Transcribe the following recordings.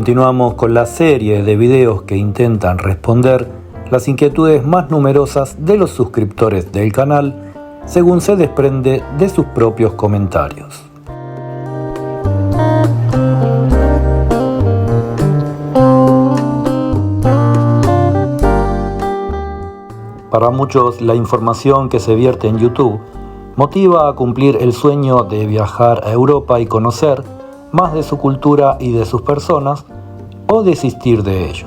Continuamos con la serie de videos que intentan responder las inquietudes más numerosas de los suscriptores del canal, según se desprende de sus propios comentarios. Para muchos, la información que se vierte en YouTube motiva a cumplir el sueño de viajar a Europa y conocer más de su cultura y de sus personas, o desistir de ello.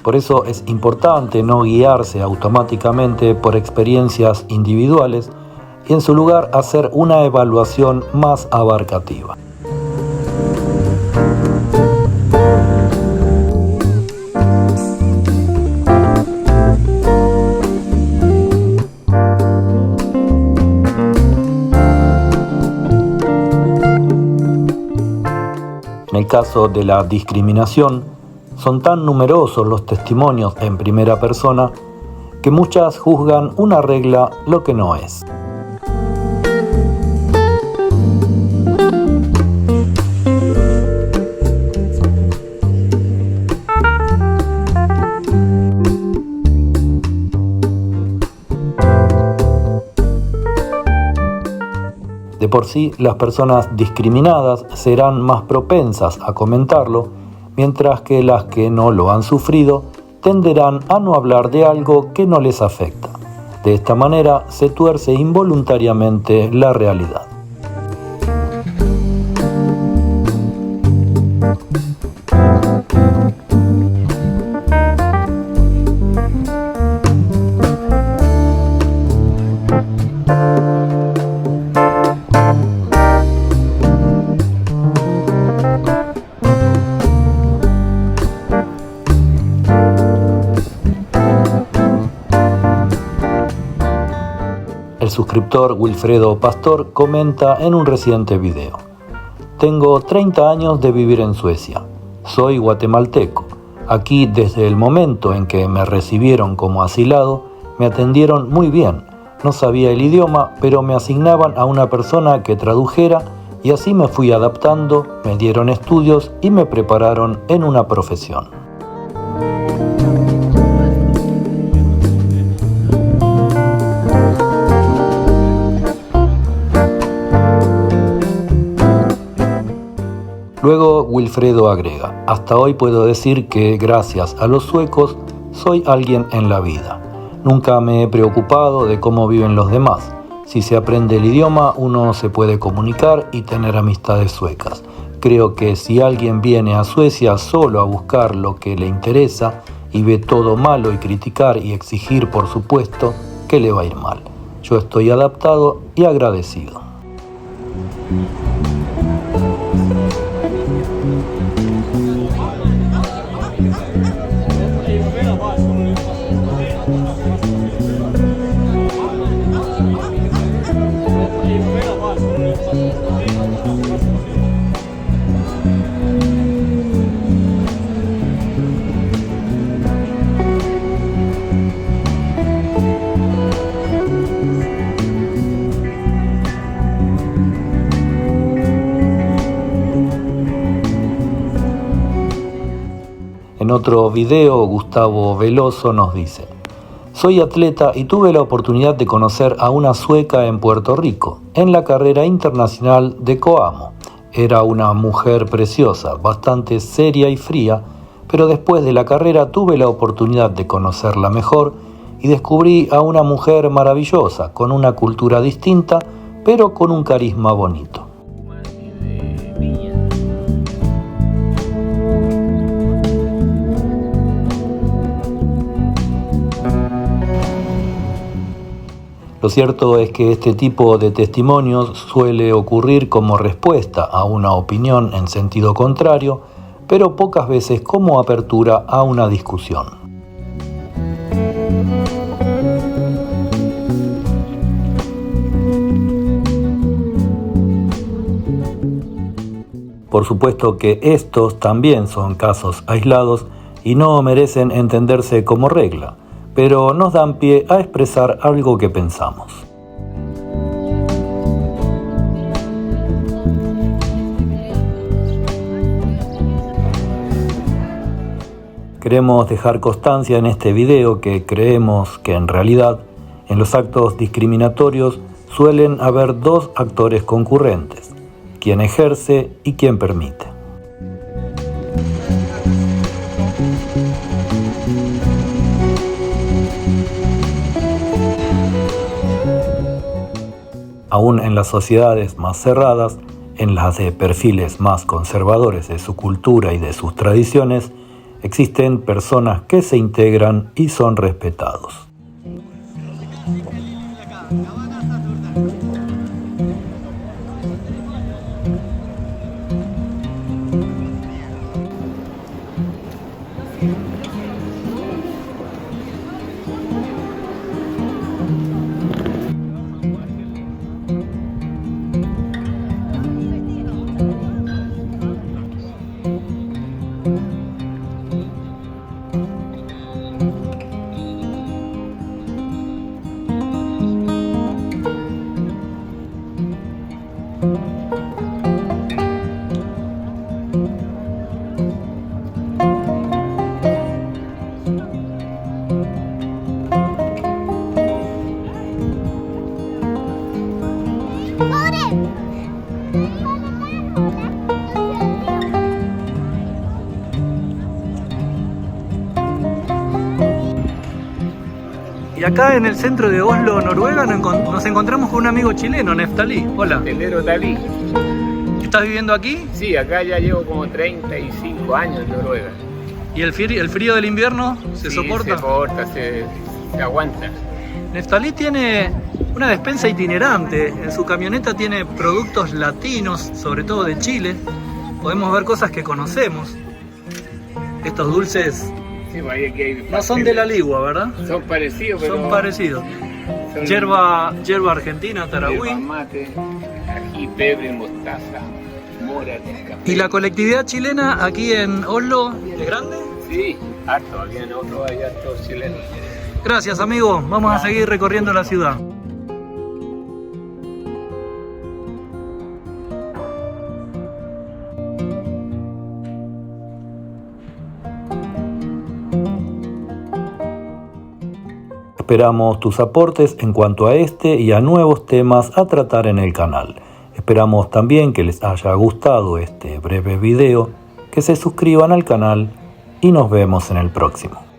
Por eso es importante no guiarse automáticamente por experiencias individuales y en su lugar hacer una evaluación más abarcativa. En el caso de la discriminación, son tan numerosos los testimonios en primera persona que muchas juzgan una regla lo que no es. De por sí, las personas discriminadas serán más propensas a comentarlo, mientras que las que no lo han sufrido tenderán a no hablar de algo que no les afecta. De esta manera se tuerce involuntariamente la realidad. El suscriptor Wilfredo Pastor comenta en un reciente video: tengo 30 años de vivir en Suecia. Soy guatemalteco. Aquí, desde el momento en que me recibieron como asilado, me atendieron muy bien. No sabía el idioma, pero me asignaban a una persona que tradujera y así me fui adaptando, me dieron estudios y me prepararon en una profesión. Luego Wilfredo agrega: hasta hoy puedo decir que gracias a los suecos soy alguien en la vida. Nunca me he preocupado de cómo viven los demás. Si se aprende el idioma, uno se puede comunicar y tener amistades suecas. Creo que si alguien viene a Suecia solo a buscar lo que le interesa y ve todo malo y criticar y exigir, por supuesto, que le va a ir mal. Yo estoy adaptado y agradecido. En otro video, Gustavo Veloso nos dice: soy atleta y tuve la oportunidad de conocer a una sueca en Puerto Rico, en la carrera internacional de Coamo. Era una mujer preciosa, bastante seria y fría, pero después de la carrera tuve la oportunidad de conocerla mejor y descubrí a una mujer maravillosa, con una cultura distinta, pero con un carisma bonito. Lo cierto es que este tipo de testimonios suele ocurrir como respuesta a una opinión en sentido contrario, pero pocas veces como apertura a una discusión. Por supuesto que estos también son casos aislados y no merecen entenderse como regla. pero nos dan pie a expresar algo que pensamos. Queremos dejar constancia en este video que creemos que en realidad en los actos discriminatorios suelen haber dos actores concurrentes, quien ejerce y quien permite. Aún en las sociedades más cerradas, en las de perfiles más conservadores de su cultura y de sus tradiciones, existen personas que se integran y son respetados. Y acá en el centro de Oslo, Noruega, nos encontramos con un amigo chileno, Neftalí. Hola. Telero Talí. ¿Estás viviendo aquí? Sí, acá ya llevo como 35 años en Noruega. ¿Y el frío del invierno se soporta? Se aguanta. Neftalí tiene una despensa itinerante. En su camioneta tiene productos latinos, sobre todo de Chile. Podemos ver cosas que conocemos. Estos dulces Sí, vaya que hay no son de la ligua, ¿verdad? Son parecidos, pero... Son parecidos. Son Yerba argentina, taragüí. yerba mate, ají, pebre, mostaza, mora, café. ¿Y la colectividad chilena aquí en Oslo es grande? Sí, harto, había en otro, hay hartos chilenos. Gracias, amigo. Vamos a seguir recorriendo la ciudad. Esperamos tus aportes en cuanto a este y a nuevos temas a tratar en el canal. Esperamos también que les haya gustado este breve video, que se suscriban al canal y nos vemos en el próximo.